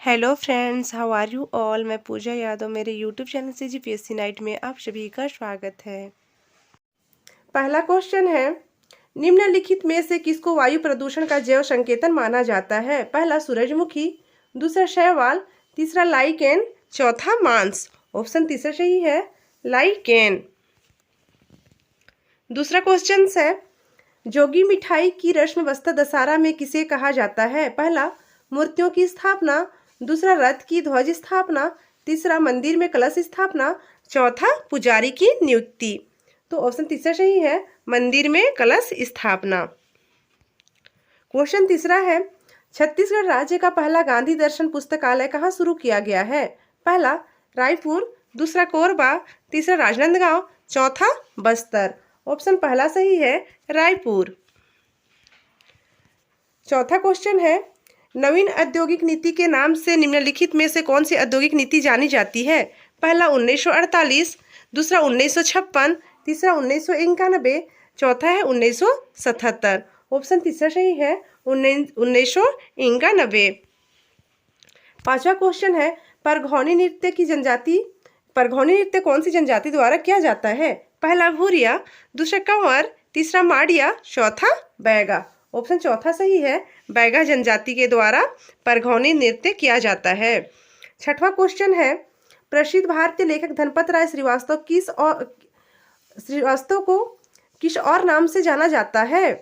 Hello friends, how are you all. मैं पूजा यादव, मेरे YouTube channel से जीपीएससी नाइट में आप सभी का स्वागत है। पहला क्वेश्चन है, निम्नलिखित में से किसको वायु प्रदूषण का जैव संकेतन माना जाता है? पहला सूरजमुखी, दूसरा शैवाल, तीसरा लाइकेन, चौथा मांस। ऑप्शन तीसरा सही है, लाइकेन। दूसरा क्वेश्चन है, जोगी मिठाई की रस्म बस्तर दशहरा में किसे कहा जाता है? पहला मूर्तियों की स्थापना, दूसरा रथ की ध्वज स्थापना, तीसरा मंदिर में कलश स्थापना, चौथा पुजारी की नियुक्ति। तो ऑप्शन तीसरा सही है, मंदिर में कलश स्थापना। क्वेश्चन तीसरा है, छत्तीसगढ़ राज्य का पहला गांधी दर्शन पुस्तकालय कहाँ शुरू किया गया है? पहला रायपुर, दूसरा कोरबा, तीसरा राजनांदगांव, चौथा बस्तर। ऑप्शन पहला सही है, रायपुर। चौथा क्वेश्चन है, नवीन औद्योगिक नीति के नाम से निम्नलिखित में से कौन सी औद्योगिक नीति जानी जाती है? पहला 1948, दूसरा 1956, तीसरा 1991, चौथा है 1977। ऑप्शन तीसरा सही है, 1991। पांचवा क्वेश्चन है, परघौनी नृत्य कौन सी जनजाति द्वारा किया जाता है? पहला भूरिया, दूसरा कंवर, तीसरा माड़िया, चौथा बैगा। ऑप्शन चौथा सही है, बैगा जनजाति के द्वारा परघौनी नृत्य किया जाता है। छठवां क्वेश्चन है, प्रसिद्ध भारतीय लेखक धनपत राय श्रीवास्तव को किस और नाम से जाना जाता है?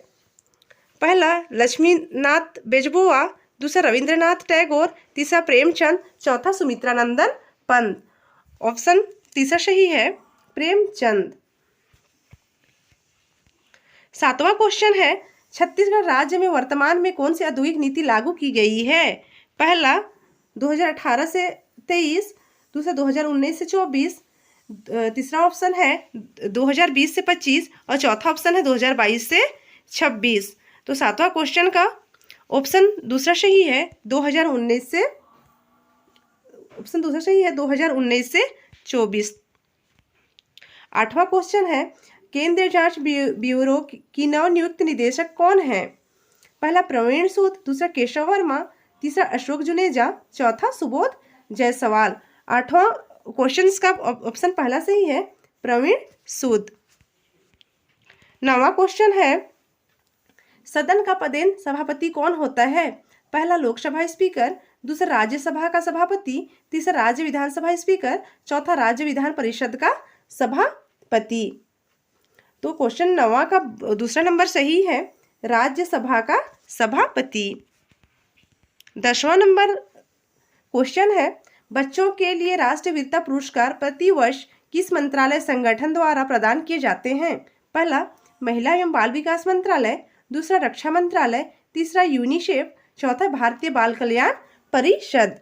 पहला लक्ष्मीनाथ बेजबुआ, दूसरा रविंद्रनाथ टैगोर, तीसरा प्रेमचंद, चौथा सुमित्रानंदन पंत। ऑप्शन तीसरा सही है, प्रेमचंद। सातवां क्वेश्चन है, छत्तीसगढ़ राज्य में वर्तमान में कौन सी औद्योगिक नीति लागू की गई है? पहला 2018 से 23, दूसरा 2019 से 24, तीसरा ऑप्शन है 2020 से 25 और चौथा ऑप्शन है 2022 से 26। तो सातवां क्वेश्चन का ऑप्शन दूसरा सही है, 2019 से 24। आठवां क्वेश्चन है, केंद्रीय जांच ब्यूरो की नवनियुक्त निदेशक कौन है? पहला प्रवीण सूद, दूसरा केशव वर्मा, तीसरा अशोक जुनेजा, चौथा सुबोध जायसवाल। आठवां क्वेश्चन का ऑप्शन पहला सही है, प्रवीण सूद। नौवां क्वेश्चन है, सदन का पदेन सभापति कौन होता है? पहला लोकसभा स्पीकर, दूसरा राज्यसभा का सभापति, तीसरा राज्य विधानसभा स्पीकर, चौथा राज्य विधान परिषद का सभापति। तो क्वेश्चन 9 का दूसरा नंबर सही है, राज्यसभा का सभापति। 10वां नंबर क्वेश्चन है, बच्चों के लिए राष्ट्रीय वीरता पुरस्कार प्रतिवर्ष किस मंत्रालय संगठन द्वारा प्रदान किए जाते हैं? पहला महिला एवं बाल विकास मंत्रालय, दूसरा रक्षा मंत्रालय, तीसरा यूनिसेफ, चौथा भारतीय बाल कल्याण परिषद।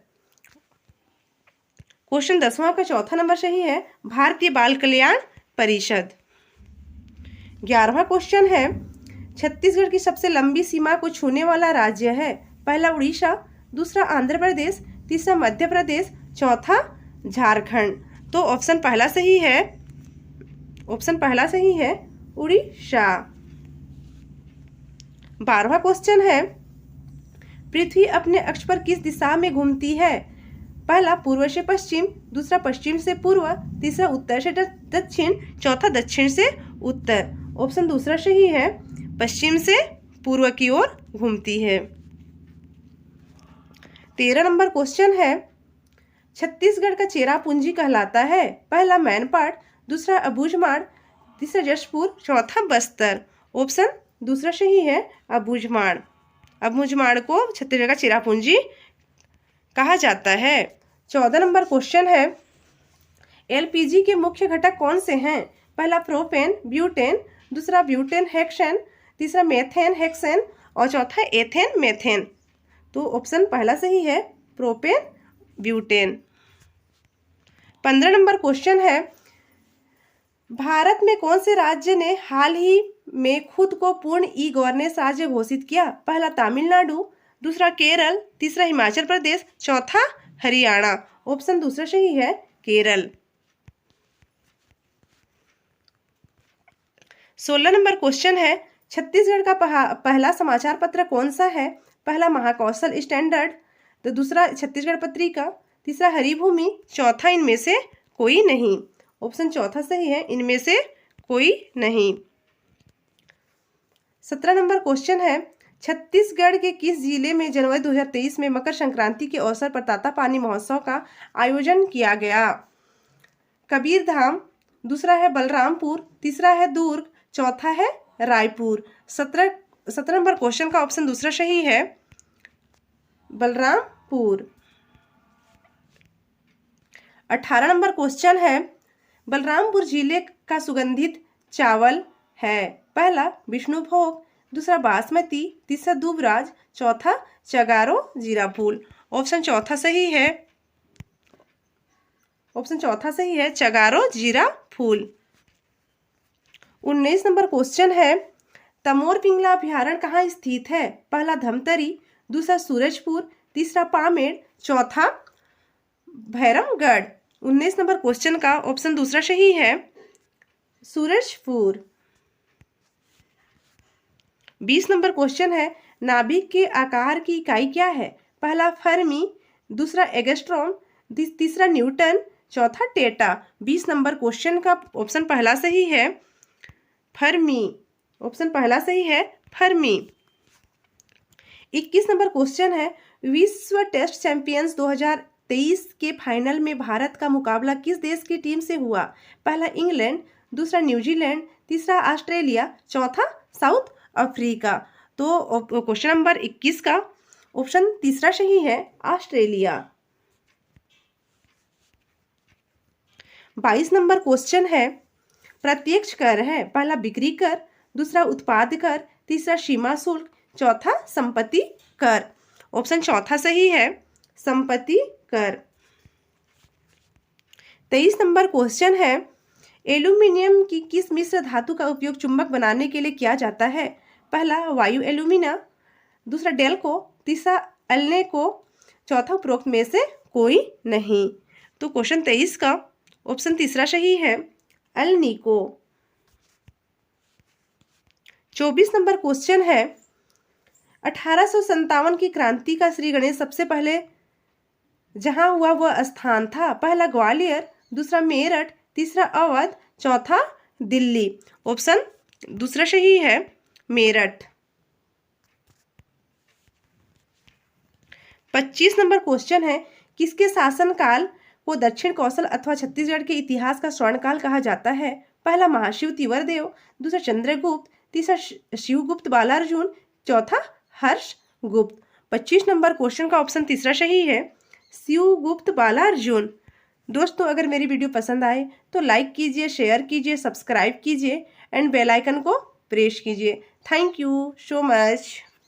क्वेश्चन 10वां का चौथा नंबर सही है, भारतीय बाल कल्याण परिषद। 11वां क्वेश्चन है, छत्तीसगढ़ की सबसे लंबी सीमा को छूने वाला राज्य है? पहला उड़ीसा, दूसरा आंध्र प्रदेश, तीसरा मध्य प्रदेश, चौथा झारखंड। तो ऑप्शन पहला सही है, उड़ीसा। 12वां क्वेश्चन है, पृथ्वी अपने अक्ष पर किस दिशा में घूमती है? पहला पूर्व से पश्चिम, दूसरा पश्चिम से पूर्व, तीसरा उत्तर से दक्षिण, चौथा दक्षिण से उत्तर। ऑप्शन दूसरा सही है, पश्चिम से पूर्व की ओर घूमती है। 13 नंबर क्वेश्चन है, छत्तीसगढ़ का चेरापूंजी कहलाता है? पहला मैनपाट, दूसरा अबूझमाड़, तीसरा जशपुर, चौथा बस्तर। ऑप्शन दूसरा सही है, अबूझमाड़। अबूझमाड़ को छत्तीसगढ़ का चेरापूंजी कहा जाता है। 14 नंबर क्वेश्चन है, एलपीजी के मुख्य घटक कौन से हैं? पहला प्रोपेन, ब्यूटेन, दूसरा ब्यूटेन हेक्सेन, तीसरा मेथेन हेक्सेन और चौथा एथेन मेथेन। तो ऑप्शन पहला सही है, प्रोपेन ब्यूटेन। 15 नंबर क्वेश्चन है, भारत में कौन से राज्य ने हाल ही में खुद को पूर्ण ई गवर्नेंस राज्य घोषित किया? पहला तमिलनाडु, दूसरा केरल, तीसरा हिमाचल प्रदेश, चौथा हरियाणा। ऑप्शन दूसरा सही है, केरल। 16 नंबर क्वेश्चन है, छत्तीसगढ़ का पहला समाचार पत्र कौन सा है? पहला महाकौशल स्टैंडर्ड, तो दूसरा छत्तीसगढ़ पत्रिका, तीसरा हरिभूमि, चौथा इनमें से कोई नहीं। ऑप्शन चौथा सही है, इनमें से कोई नहीं। 17 नंबर क्वेश्चन है, छत्तीसगढ़ के किस जिले में जनवरी 2023 में मकर संक्रांति के अवसर पर तातापानी महोत्सव का आयोजन किया गया? कबीरधाम, दूसरा है बलरामपुर, तीसरा है दुर्ग, चौथा है रायपुर। 17 नंबर क्वेश्चन का ऑप्शन दूसरा सही है, बलरामपुर। 18 नंबर क्वेश्चन है, बलरामपुर जिले का सुगंधित चावल है? पहला विष्णुभोग, दूसरा बासमती, तीसरा दुबराज, चौथा चगारो जीरा फूल। ऑप्शन चौथा सही है, ऑप्शन चौथा सही है, चगारो जीरा फूल। 19 नंबर क्वेश्चन है, तमोर पिंगला अभ्यारण्य कहाँ स्थित है? पहला धमतरी, दूसरा सूरजपुर, तीसरा पामेड़, चौथा भैरमगढ़। 19 नंबर क्वेश्चन का ऑप्शन दूसरा सही है, सूरजपुर। 20 नंबर क्वेश्चन है, नाभिक के आकार की इकाई क्या है? पहला फर्मी, दूसरा एंगस्ट्रॉम, तीसरा न्यूटन, चौथा टेटा। 20 नंबर क्वेश्चन का ऑप्शन पहला सही है, फर्मी। ऑप्शन पहला सही है, फर्मी। 21 नंबर क्वेश्चन है, विश्व टेस्ट चैंपियंस 2023 के फाइनल में भारत का मुकाबला किस देश की टीम से हुआ? पहला इंग्लैंड, दूसरा न्यूजीलैंड, तीसरा ऑस्ट्रेलिया, चौथा साउथ अफ्रीका। तो क्वेश्चन नंबर 21 का ऑप्शन तीसरा सही है, ऑस्ट्रेलिया। 22 नंबर क्वेश्चन है, प्रत्यक्ष कर है? पहला बिक्री कर, दूसरा उत्पाद कर, तीसरा सीमा शुल्क, चौथा संपत्ति कर। ऑप्शन चौथा सही है, संपत्ति कर। 23 नंबर क्वेश्चन है, एल्यूमिनियम की किस मिश्र धातु का उपयोग चुंबक बनाने के लिए किया जाता है? पहला वायु एल्यूमिना, दूसरा डेल्को, तीसरा अल्नेको, चौथा उपरोक्त में से कोई नहीं। तो क्वेश्चन 23 का ऑप्शन तीसरा सही है, अल्निको। 24 नंबर क्वेश्चन है, 1857 की क्रांति का श्री गणेश सबसे पहले जहां हुआ वह स्थान था? पहला ग्वालियर, दूसरा मेरठ, तीसरा अवध, चौथा दिल्ली। ऑप्शन दूसरा सही है, मेरठ। 25 नंबर क्वेश्चन है, किसके शासनकाल को दक्षिण कौशल अथवा छत्तीसगढ़ के इतिहास का स्वर्णकाल कहा जाता है? पहला महाशिव तिवरदेव, दूसरा चंद्रगुप्त, तीसरा शिवगुप्त बालार्जुन, चौथा हर्षगुप्त। 25 नंबर क्वेश्चन का ऑप्शन तीसरा सही है, शिवगुप्त बालार्जुन। दोस्तों, अगर मेरी वीडियो पसंद आए तो लाइक कीजिए, शेयर कीजिए, सब्सक्राइब कीजिए एंड बेल आइकन को प्रेस कीजिए। Thank you so much.